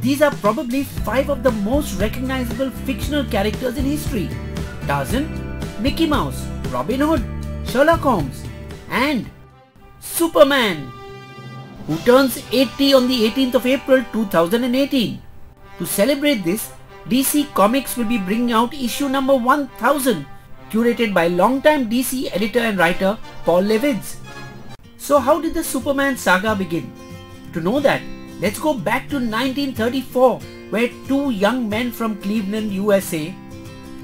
These are probably 5 of the most recognizable fictional characters in history: Tarzan, Mickey Mouse, Robin Hood, Sherlock Holmes, and Superman, who turns 80 on the 18th of April 2018. To celebrate this, DC Comics will be bringing out issue number 1000, curated by longtime DC editor and writer Paul Levitz. So how did the Superman saga begin? To know that, let's go back to 1934, where 2 young men from Cleveland, USA.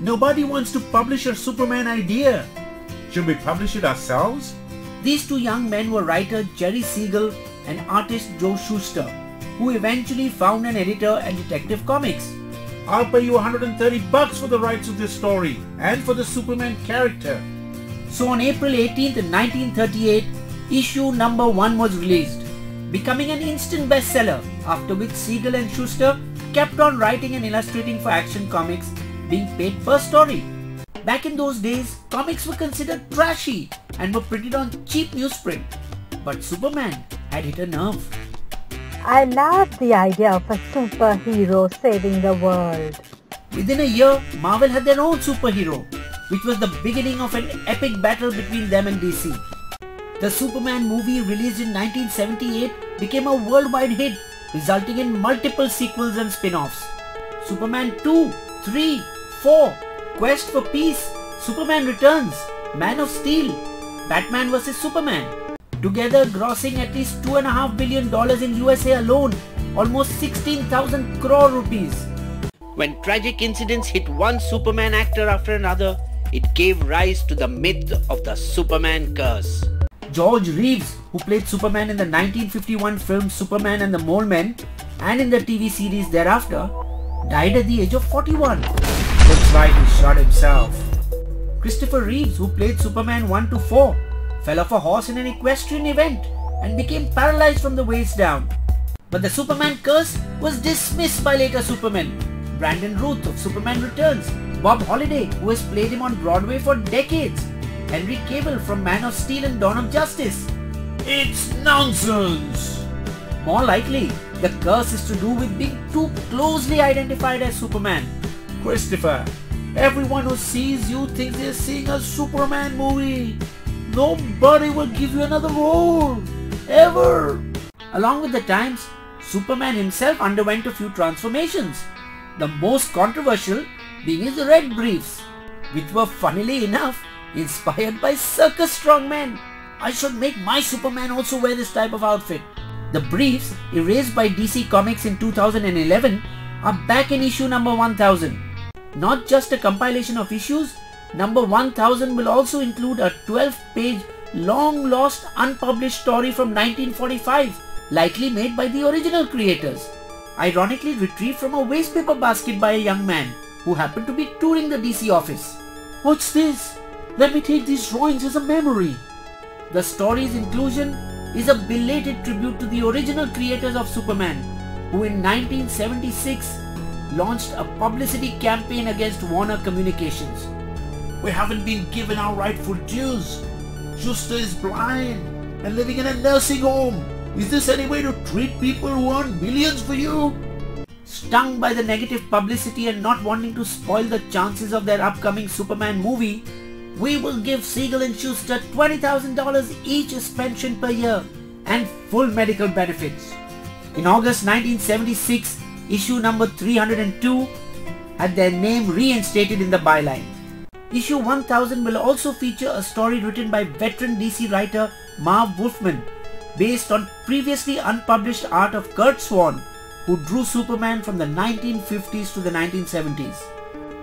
Nobody wants to publish a Superman idea. Should we publish it ourselves? These 2 young men were writer Jerry Siegel and artist Joe Shuster, who eventually found an editor at Detective Comics. I'll pay you $130 for the rights of this story and for the Superman character. So on April 18th, 1938, issue number 1 was released, becoming an instant bestseller, after which Siegel and Shuster kept on writing and illustrating for Action Comics, being paid per story. Back in those days, comics were considered trashy and were printed on cheap newsprint. But Superman had hit a nerve. I love the idea of a superhero saving the world. Within a year, Marvel had their own superhero, which was the beginning of an epic battle between them and DC. The Superman movie, released in 1978, became a worldwide hit, resulting in multiple sequels and spin-offs. Superman 2, 3, 4, Quest for Peace, Superman Returns, Man of Steel, Batman vs Superman, together grossing at least $2.5 billion in USA alone, almost 16,000 crore rupees. When tragic incidents hit one Superman actor after another, it gave rise to the myth of the Superman curse. George Reeves, who played Superman in the 1951 film Superman and the Mole Men and in the TV series thereafter, died at the age of 41. Looks like he shot himself. Christopher Reeves, who played Superman 1 to 4, fell off a horse in an equestrian event and became paralyzed from the waist down. But the Superman curse was dismissed by later Supermen: Brandon Routh of Superman Returns, Bob Holliday, who has played him on Broadway for decades, Henry Cavill from Man of Steel and Dawn of Justice. It's nonsense! More likely, the curse is to do with being too closely identified as Superman. Christopher, everyone who sees you thinks they're seeing a Superman movie. Nobody will give you another role, ever. Along with the times, Superman himself underwent a few transformations, the most controversial being his red briefs, which were, funnily enough, inspired by circus strongmen. I should make my Superman also wear this type of outfit. The briefs, erased by DC Comics in 2011, are back in issue number 1000. Not just a compilation of issues, number 1000 will also include a 12-page, long-lost, unpublished story from 1945, likely made by the original creators. Ironically retrieved from a wastepaper basket by a young man who happened to be touring the DC office. What's this? Let me take these drawings as a memory. The story's inclusion is a belated tribute to the original creators of Superman, who in 1976 launched a publicity campaign against Warner Communications. We haven't been given our rightful dues. Shuster is blind and living in a nursing home. Is this any way to treat people who earn millions for you? Stung by the negative publicity and not wanting to spoil the chances of their upcoming Superman movie, we will give Siegel and Shuster $20,000 each as pension per year and full medical benefits. In August 1976, issue number 302 had their name reinstated in the byline. Issue 1000 will also feature a story written by veteran DC writer Marv Wolfman, based on previously unpublished art of Kurt Swan, who drew Superman from the 1950s to the 1970s.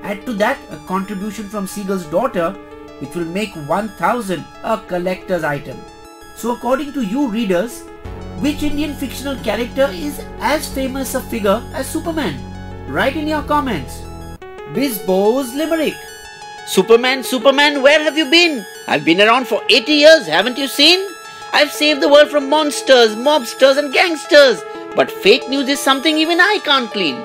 Add to that a contribution from Siegel's daughter, which will make 1000 a collector's item. So according to you readers, which Indian fictional character is as famous a figure as Superman? Write in your comments. Bisbo's Limerick. Superman, Superman, where have you been? I've been around for 80 years, haven't you seen? I've saved the world from monsters, mobsters and gangsters. But fake news is something even I can't clean.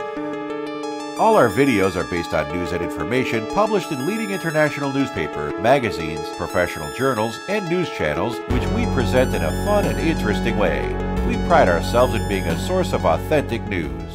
All our videos are based on news and information published in leading international newspapers, magazines, professional journals, and news channels, which we present in a fun and interesting way. We pride ourselves in being a source of authentic news.